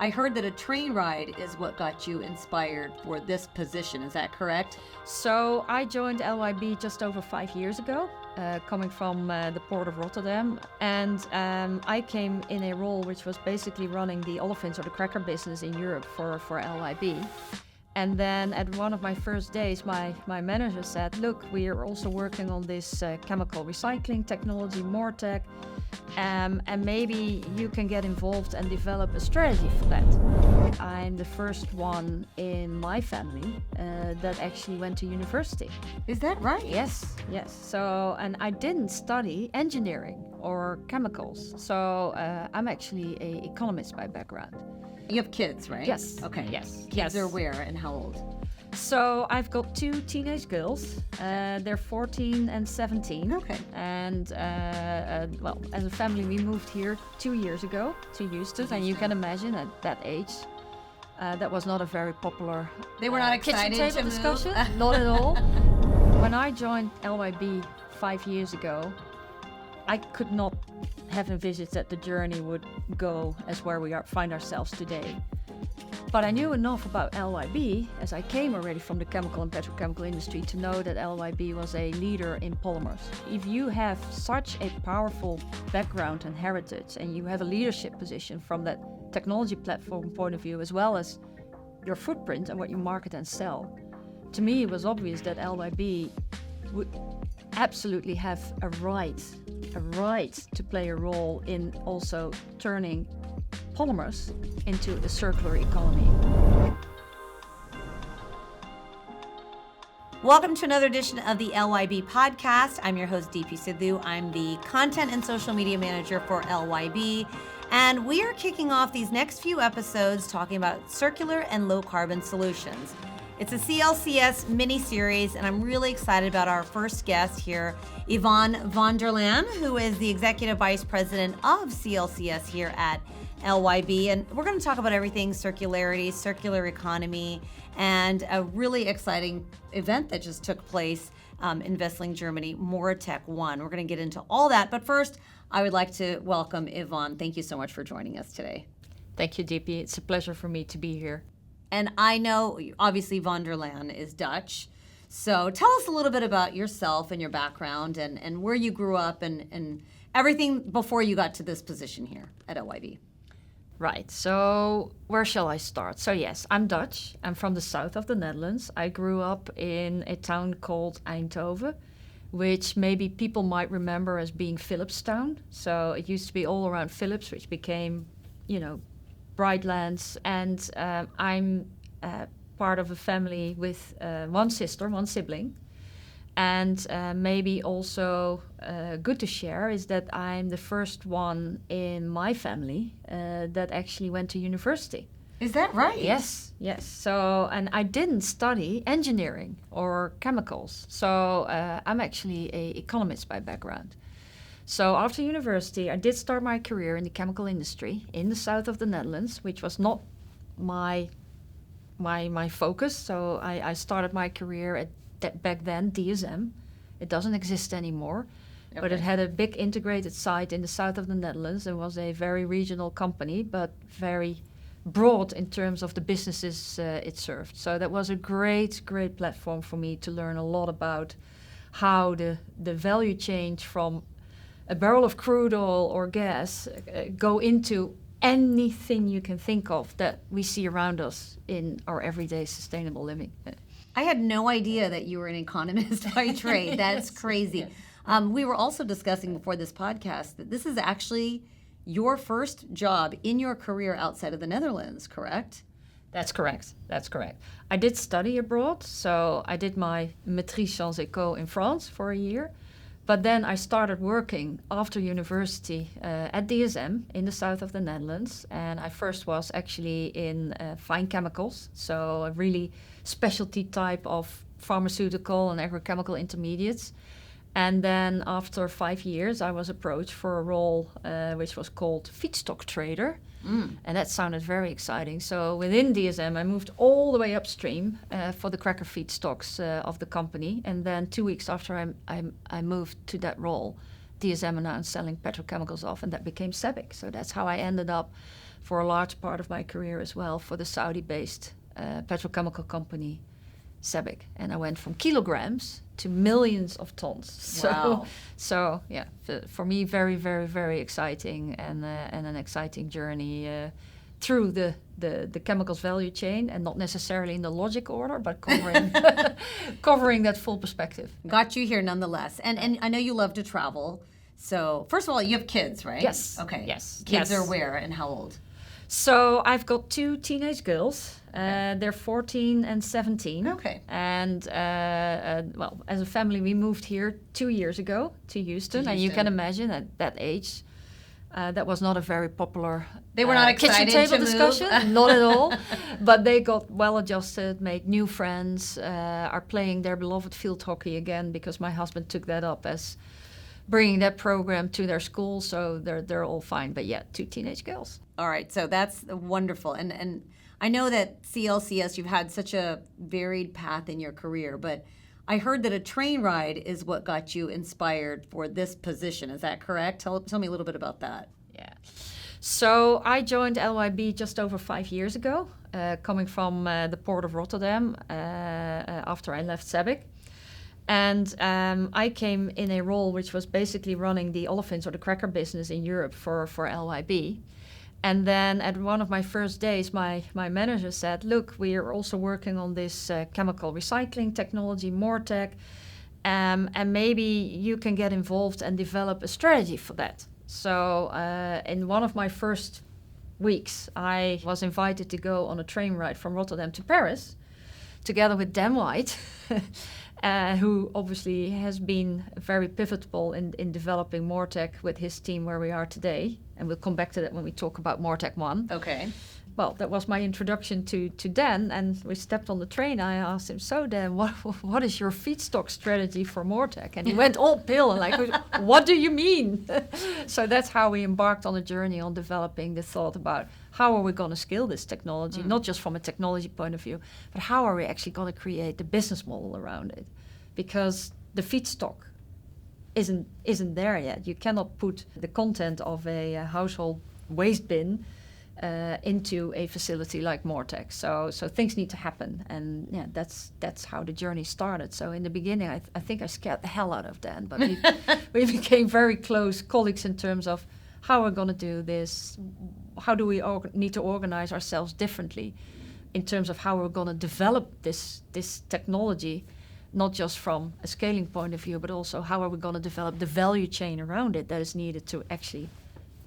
I heard that a train ride is what got you inspired for this position. Is that correct? So I joined LYB just over 5 years ago, coming from the port of Rotterdam. And I came in a role which was basically running the olefins or the cracker business in Europe for LYB. And then at one of my first days, my manager said, look, we are also working on this chemical recycling technology, MoReTec, and maybe you can get involved and develop a strategy for that. I'm the first one in my family that actually went to university. Is that right? Yes. So, and I didn't study engineering or chemicals. So I'm actually an economist by background. You have kids, right? Yes. Okay. Yes. Kids are where and how old? So I've got 2 teenage girls. They're 14 and 17. Okay. And well, as a family, we moved here 2 years ago to Houston, and you can imagine at that age, that was not a very popular. They were not kitchen excited table to discussion. move. Not at all. When I joined LYB 5 years ago, I could not have envisaged that the journey would go as where we find ourselves today. But I knew enough about LYB, as I came already from the chemical and petrochemical industry, to know that LYB was a leader in polymers. If you have such a powerful background and heritage, and you have a leadership position from that technology platform point of view, as well as your footprint and what you market and sell, to me it was obvious that LYB would absolutely have a right to play a role in also turning polymers into a circular economy. Welcome to another edition of the LYB podcast. I'm your host, Deepi Sidhu. I'm the content and social media manager for LYB. And we are kicking off these next few episodes talking about circular and low carbon solutions. It's a CLCS mini-series, and I'm really excited about our first guest here, Yvonne van der Laan, who is the Executive Vice President of CLCS here at LYB. And we're going to talk about everything circularity, circular economy, and a really exciting event that just took place in Wesseling, Germany, MoReTec 1. We're going to get into all that. But first, I would like to welcome Yvonne. Thank you so much for joining us today. Thank you, Deepi. It's a pleasure for me to be here. And I know, obviously, van der Laan is Dutch. So tell us a little bit about yourself and your background and where you grew up and everything before you got to this position here at LYB. Right, so where shall I start? So yes, I'm Dutch. I'm from the south of the Netherlands. I grew up in a town called Eindhoven, which maybe people might remember as being Philipstown. So it used to be all around Philips, which became, Brightlands, and I'm part of a family with one sibling. And maybe also good to share is that I'm the first one in my family that actually went to university. Is that right? Yes. So, and I didn't study engineering or chemicals. So I'm actually an economist by background. So after university, I did start my career in the chemical industry in the south of the Netherlands, which was not my focus. So I started my career at back then DSM. It doesn't exist anymore, okay. But it had a big integrated site in the south of the Netherlands and was a very regional company, but very broad in terms of the businesses it served. So that was a great platform for me to learn a lot about how the value chain from a barrel of crude oil or gas go into anything you can think of that we see around us in our everyday sustainable living. I had no idea that you were an economist by trade. That's crazy. Yes. We were also discussing before this podcast that this is actually your first job in your career outside of the Netherlands, correct? That's correct. I did study abroad, so I did my maîtrise sciences éco in France for a year. But then I started working after university at DSM in the south of the Netherlands. And I first was actually in fine chemicals, so a really specialty type of pharmaceutical and agrochemical intermediates. And then after 5 years, I was approached for a role which was called feedstock trader. And that sounded very exciting. So within DSM, I moved all the way upstream for the cracker feedstocks of the company. And then 2 weeks after I moved to that role, DSM announced selling petrochemicals off, and that became SEBIC. So that's how I ended up for a large part of my career as well for the Saudi-based petrochemical company SABIC, and I went from kilograms to millions of tons. Wow. So yeah, for me, very, very, very exciting and an exciting journey through the chemicals value chain, and not necessarily in the logic order, but covering covering that full perspective. Got you here nonetheless. And I know you love to travel. So first of all, you have kids, right? Yes. Okay. Yes. Kids Yes. are where and how old? So I've got 2 teenage girls. They're 14 and 17. Okay. And well, as a family, we moved here 2 years ago to Houston. And you can imagine at that age, that was not a very popular They were not kitchen excited table to discussion. move. Not at all. But they got well adjusted, made new friends, are playing their beloved field hockey again, because my husband took that up as bringing that program to their school. So they're all fine. But yeah, 2 teenage girls. All right, so that's wonderful. And I know that CLCS, you've had such a varied path in your career, but I heard that a train ride is what got you inspired for this position. Is that correct? Tell me a little bit about that. Yeah. So I joined LYB just over 5 years ago, coming from the port of Rotterdam after I left SABIC. And I came in a role which was basically running the olefins or the cracker business in Europe for LYB. And then at one of my first days, my manager said, look, we are also working on this chemical recycling technology, MoReTec, and maybe you can get involved and develop a strategy for that. So in one of my first weeks, I was invited to go on a train ride from Rotterdam to Paris, together with Dan White, who obviously has been very pivotal in developing MoReTec with his team where we are today. And we'll come back to that when we talk about MoReTec 1. Okay. Well, that was my introduction to Dan, and we stepped on the train. I asked him, so Dan, what is your feedstock strategy for MoReTec? And he went all pale and like, what do you mean? So that's how we embarked on a journey on developing the thought about how are we going to scale this technology, not just from a technology point of view, but how are we actually going to create the business model around it? Because the feedstock isn't there yet. You cannot put the content of a household waste bin into a facility like MoReTec. So things need to happen, and yeah, that's how the journey started. So in the beginning, I think I scared the hell out of Dan, but we became very close colleagues in terms of how we're going to do this, how do we need to organize ourselves differently in terms of how we're going to develop this technology, not just from a scaling point of view, but also how are we going to develop the value chain around it that is needed to actually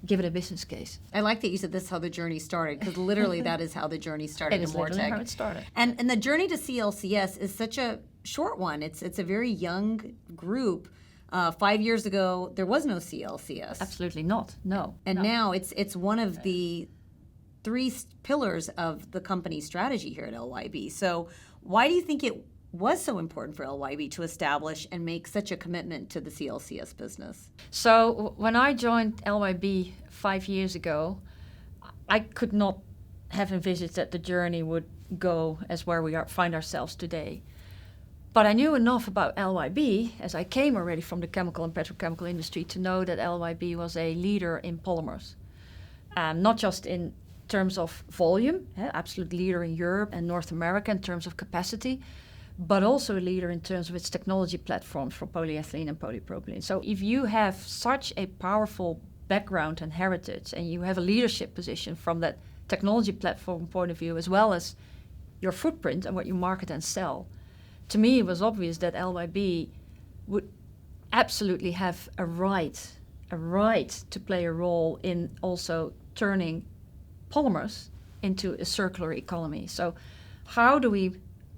give it a business case. I like that you said this is how the journey started, because literally that is how the journey started. It is literally how it started. And the journey to CLCS is such a short one. It's a very young group. 5 years ago, there was no CLCS. Absolutely not. No. And no. now it's one of the 3 pillars of the company's strategy here at LYB. So why do you think it was so important for LYB to establish and make such a commitment to the CLCS business? So when I joined LYB 5 years ago, I could not have envisaged that the journey would go as where we find ourselves today. But I knew enough about LYB, as I came already from the chemical and petrochemical industry, to know that LYB was a leader in polymers. Not just in terms of volume, absolute leader in Europe and North America in terms of capacity, but also a leader in terms of its technology platforms for polyethylene and polypropylene. So if you have such a powerful background and heritage, and you have a leadership position from that technology platform point of view, as well as your footprint and what you market and sell, to me it was obvious that LYB would absolutely have a right to play a role in also turning polymers into a circular economy. So how do we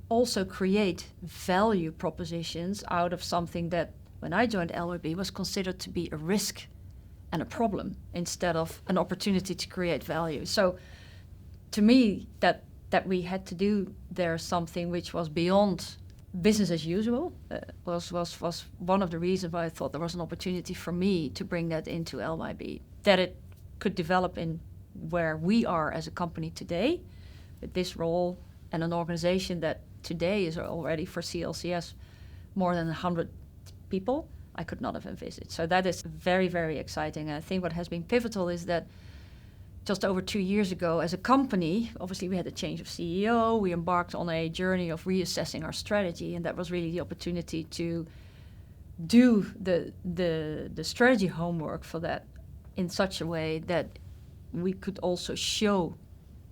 also create value propositions out of something that, when I joined LYB, was considered to be a risk and a problem instead of an opportunity to create value? So to me, that we had to do there something which was beyond business as usual was one of the reasons why I thought there was an opportunity for me to bring that into LYB, that it could develop in where we are as a company today, with this role and an organization that today is already for CLCS more than 100 people, I could not have envisaged. So that is very, very exciting. And I think what has been pivotal is that just over 2 years ago, as a company, obviously we had a change of CEO. We embarked on a journey of reassessing our strategy, and that was really the opportunity to do the strategy homework for that in such a way that we could also show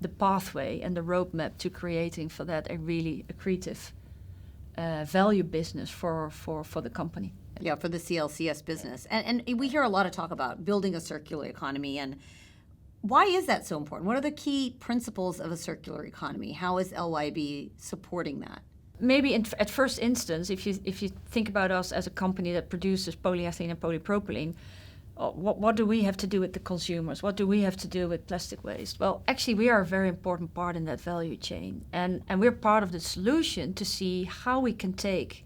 the pathway and the roadmap to creating for that a really accretive value business for the company. Yeah, for the CLCS business. And we hear a lot of talk about building a circular economy. And why is that so important? What are the key principles of a circular economy? How is LYB supporting that? Maybe at first instance, if you think about us as a company that produces polyethylene and polypropylene, what do we have to do with the consumers? What do we have to do with plastic waste? Well, actually, we are a very important part in that value chain. And we're part of the solution to see how we can take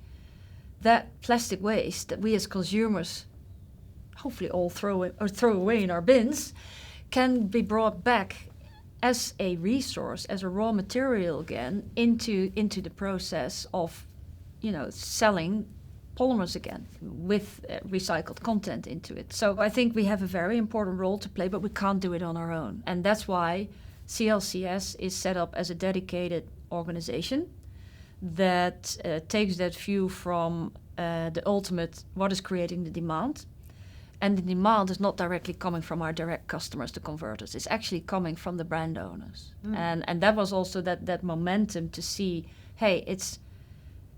that plastic waste that we as consumers hopefully all throw away in our bins can be brought back as a resource, as a raw material again, into the process of, selling polymers again with recycled content into it. So I think we have a very important role to play, but we can't do it on our own. And that's why CLCS is set up as a dedicated organization that takes that view from the ultimate, what is creating the demand. And the demand is not directly coming from our direct customers, the converters. It's actually coming from the brand owners. And that was also that momentum to see, hey,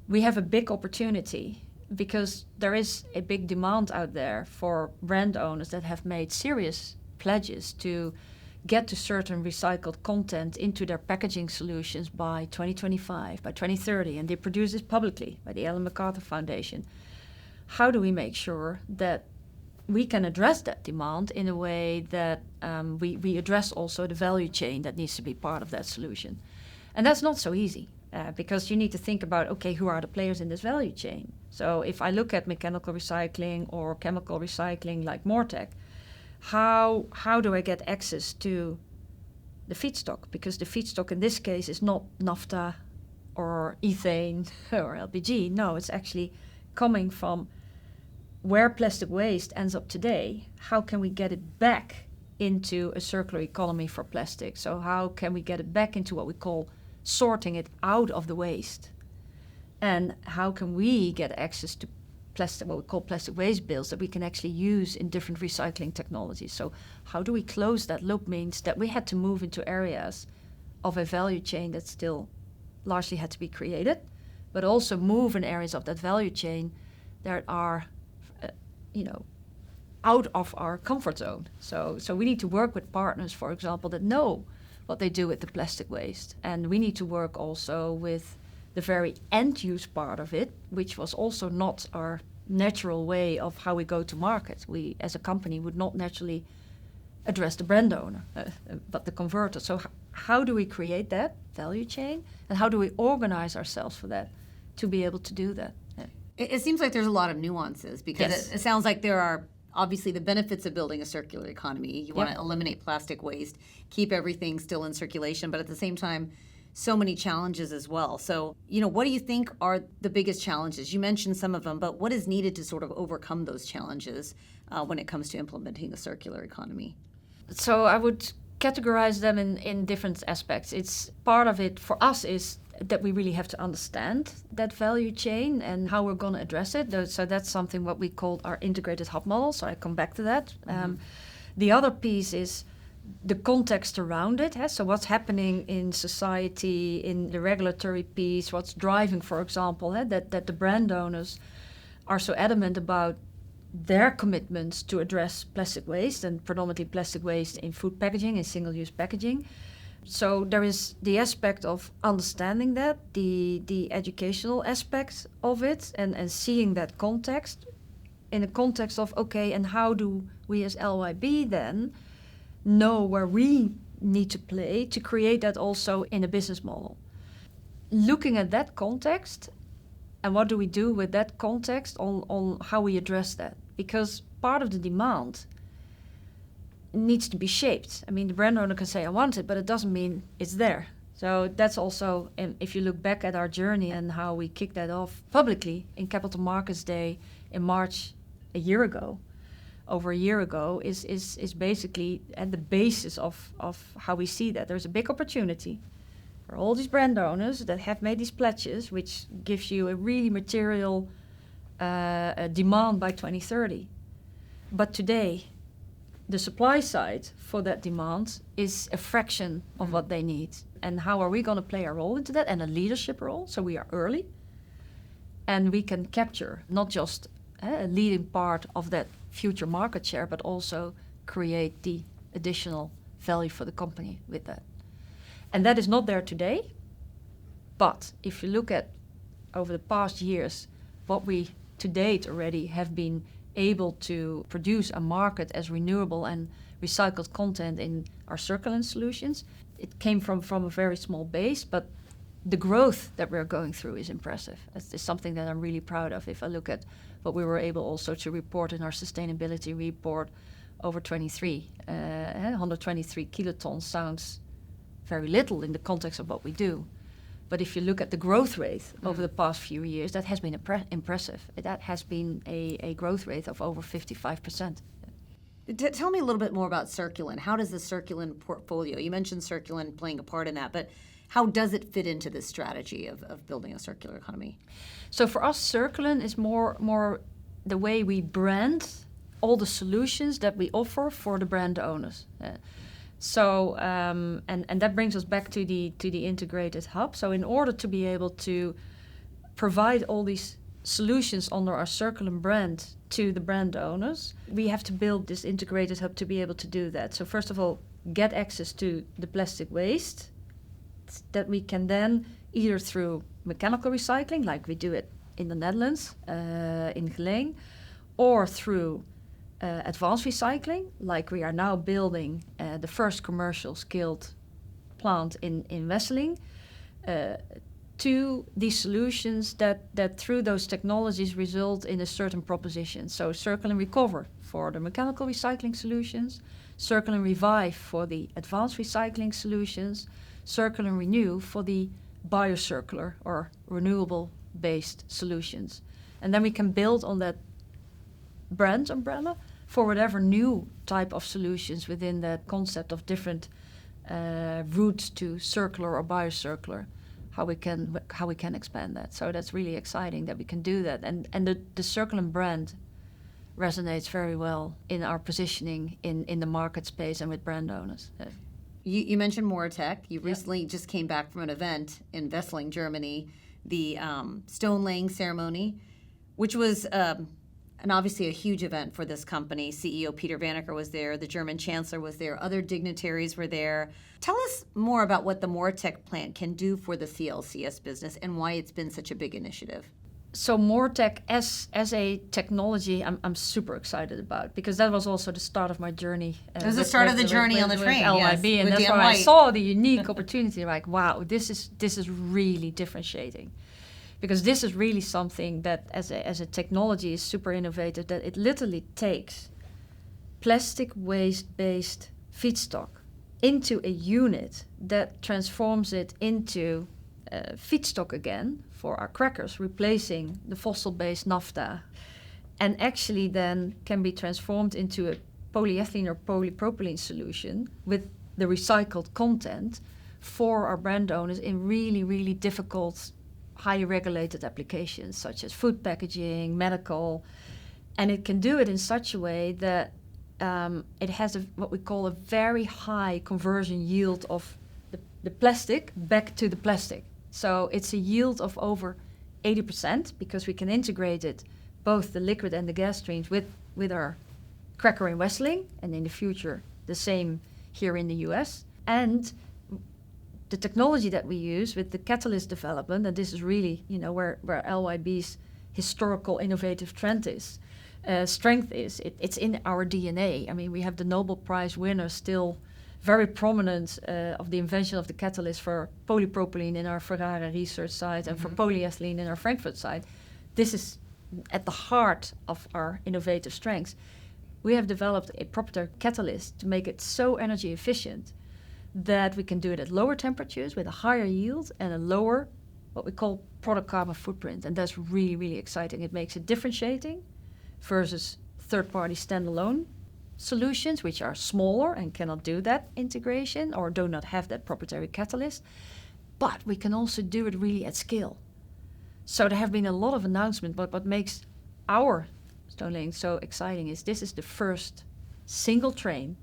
we have a big opportunity because there is a big demand out there for brand owners that have made serious pledges to get to certain recycled content into their packaging solutions by 2025, by 2030, and they produce this publicly by the Ellen MacArthur Foundation. How do we make sure that we can address that demand in a way that we address also the value chain that needs to be part of that solution? And that's not so easy because you need to think about, okay, who are the players in this value chain? So if I look at mechanical recycling or chemical recycling like MoReTec, how do I get access to the feedstock? Because the feedstock in this case is not naphtha or ethane or LPG. No, it's actually coming from where plastic waste ends up today. How can we get it back into a circular economy for plastic? So how can we get it back into what we call sorting it out of the waste? And how can we get access to plastic, what we call plastic waste bills that we can actually use in different recycling technologies? So how do we close that loop means that we had to move into areas of a value chain that still largely had to be created, but also move in areas of that value chain that are, out of our comfort zone. So we need to work with partners, for example, that know what they do with the plastic waste. And we need to work also with the very end-use part of it, which was also not our natural way of how we go to market. We, as a company, would not naturally address the brand owner, but the converter. So how do we create that value chain? And how do we organize ourselves for that to be able to do that? Yeah. It seems like there's a lot of nuances because Yes. it sounds like there are obviously the benefits of building a circular economy. You want to eliminate plastic waste, keep everything still in circulation, but at the same time, so many challenges as well. So, what do you think are the biggest challenges? You mentioned some of them, but what is needed to sort of overcome those challenges when it comes to implementing a circular economy? So I would categorize them in different aspects. It's part of it for us is that we really have to understand that value chain and how we're going to address it. So that's something what we call our integrated hub model. So I come back to that. The other piece is the context around it. So what's happening in society, in the regulatory piece, what's driving, for example, that the brand owners are so adamant about their commitments to address plastic waste and predominantly plastic waste in food packaging and single-use packaging. So there is the aspect of understanding that, the educational aspects of it, and seeing that context in the context of, okay, and how do we as LYB then know where we need to play to create that also in a business model? Looking at that context, and what do we do with that context on how we address that? Because part of the demand needs to be shaped. I mean, the brand owner can say, I want it, but it doesn't mean it's there. So that's also, if you look back at our journey and how we kicked that off publicly in Capital Markets Day in March a year ago, over a year ago is basically at the basis of how we see that. There's a big opportunity for all these brand owners that have made these pledges, which gives you a really material demand by 2030. But today, the supply side for that demand is a fraction of what they need. And how are we going to play a role into that? And a leadership role, so we are early. And we can capture not just a leading part of that future market share, but also create the additional value for the company with that. And that is not there today. But if you look at over the past years, what we to date already have been able to produce a market as renewable and recycled content in our circular solutions, it came from a very small base, but the growth that we're going through is impressive. It's something that I'm really proud of. If I look at what we were able also to report in our sustainability report over 123 kilotons sounds very little in the context of what we do. But if you look at the growth rate over the past few years, that has been impressive. That has been a growth rate of over 55%. Tell me a little bit more about Circulen. How does the Circulen portfolio, you mentioned Circulen playing a part in that, but how does it fit into this strategy of building a circular economy? So for us, Circulen is more the way we brand all the solutions that we offer for the brand owners. So and that brings us back to the integrated hub. So in order to be able to provide all these solutions under our Circulen brand to the brand owners, we have to build this integrated hub to be able to do that. So first of all, get access to the plastic waste that we can then either through mechanical recycling, like we do it in the Netherlands, in Geleen, or through advanced recycling, like we are now building the first commercial scaled plant in Wesseling, to these solutions that through those technologies result in a certain proposition. So Circle and Recover for the mechanical recycling solutions, Circle and Revive for the advanced recycling solutions, Circle and Renew for the biocircular or renewable-based solutions. And then we can build on that brand umbrella for whatever new type of solutions within that concept of different routes to circular or biocircular, how we can expand that. So that's really exciting that we can do that. And the Circulen brand resonates very well in our positioning in the market space and with brand owners. You mentioned MoReTec. You recently just came back from an event in Wesseling, Germany, the stone laying ceremony, which was and obviously a huge event for this company. CEO Peter Vanacker was there, the German Chancellor was there, other dignitaries were there. Tell us more about what the MoReTec plant can do for the CLCS business and why it's been such a big initiative. So MoReTec as a technology, I'm super excited about, because that was also the start of my journey. It was the start of the journey on the train, LYB, yes, and that's why I saw the unique opportunity. Like, wow, this is really differentiating, because this is really something that, as a technology, is super innovative. That it literally takes plastic waste-based feedstock into a unit that transforms it into feedstock again for our crackers, replacing the fossil-based naphtha, and actually then can be transformed into a polyethylene or polypropylene solution with the recycled content for our brand owners in really, really difficult, highly regulated applications such as food packaging, medical, and it can do it in such a way that it has what we call a very high conversion yield of the plastic back to the plastic. So it's a yield of over 80% because we can integrate it, both the liquid and the gas streams, with our cracker in Wesseling, and in the future the same here in the US. And the technology that we use with the catalyst development, and this is really where LYB's historical innovative strength is. It's in our DNA. I mean, we have the Nobel Prize winner still very prominent of the invention of the catalyst for polypropylene in our Ferrara research site and for polyethylene in our Frankfurt site. This is at the heart of our innovative strengths. We have developed a proprietary catalyst to make it so energy efficient that we can do it at lower temperatures with a higher yield and a lower, what we call, product carbon footprint. And that's really, really exciting. It makes it differentiating versus third-party standalone solutions, which are smaller and cannot do that integration or do not have that proprietary catalyst. But we can also do it really at scale. So there have been a lot of announcements, but what makes our stone laying so exciting is this is the first single train,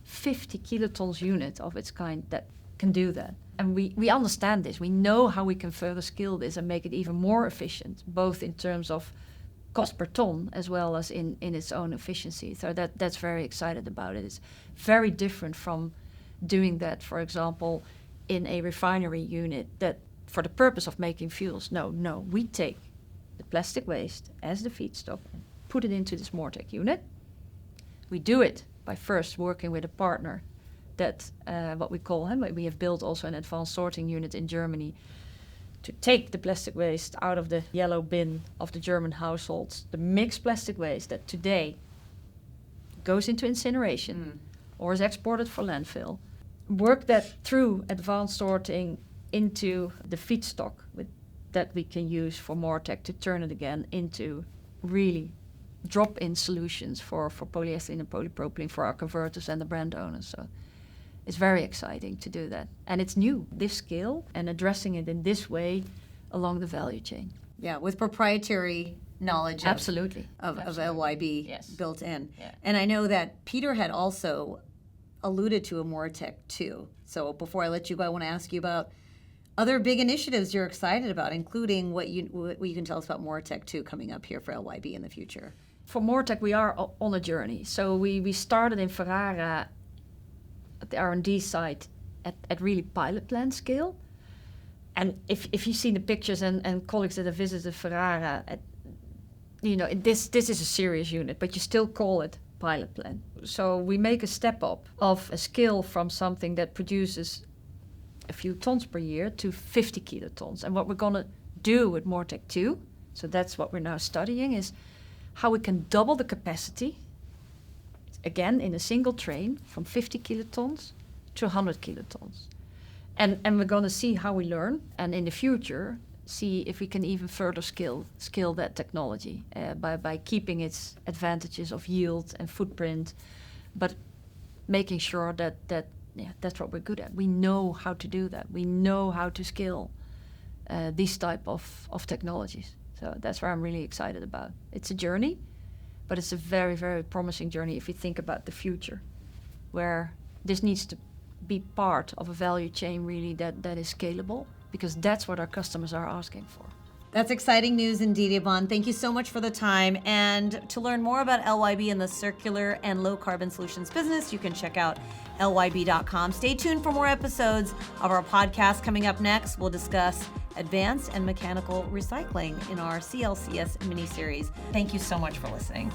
50 kilotons unit of its kind that can do that. And we understand this. We know how we can further scale this and make it even more efficient, both in terms of cost per ton as well as in its own efficiency. So that's very excited about it. It's very different from doing that, for example, in a refinery unit that for the purpose of making fuels. No, we take the plastic waste as the feedstock and put it into this MoReTec unit. We do it by first working with a partner that what we call we have built also an advanced sorting unit in Germany to take the plastic waste out of the yellow bin of the German households, the mixed plastic waste that today goes into incineration or is exported for landfill, work that through advanced sorting into the feedstock that we can use for MoReTec to turn it again into really drop-in solutions for polyethylene and polypropylene for our converters and the brand owners. So it's very exciting to do that. And it's new, this scale, and addressing it in this way along the value chain. Yeah, with proprietary knowledge Absolutely. Of LYB Yes. built in. Yeah. And I know that Peter had also alluded to a MoReTec too. So before I let you go, I want to ask you about other big initiatives you're excited about, including what you can tell us about MoReTec 2 coming up here for LYB in the future. For MoReTec, we are on a journey. So we started in Ferrara at the R&D site at really pilot plant scale. And if you've seen the pictures and colleagues that have visited Ferrara, this is a serious unit, but you still call it pilot plant. So we make a step up of a scale from something that produces a few tons per year to 50 kilotons. And what we're going to do with MoReTec 2, so that's what we're now studying, is how we can double the capacity, again, in a single train from 50 kilotons to 100 kilotons. And we're going to see how we learn, and in the future, see if we can even further scale that technology by keeping its advantages of yield and footprint, but making sure that that's what we're good at. We know how to do that. We know how to scale these type of technologies. So that's what I'm really excited about. It's a journey, but it's a very, very promising journey if you think about the future, where this needs to be part of a value chain really that is scalable, because that's what our customers are asking for. That's exciting news indeed, Yvonne. Thank you so much for the time. And to learn more about LYB and the circular and low carbon solutions business, you can check out lyb.com. Stay tuned for more episodes of our podcast. Coming up next, we'll discuss advanced and mechanical recycling in our CLCS miniseries. Thank you so much for listening.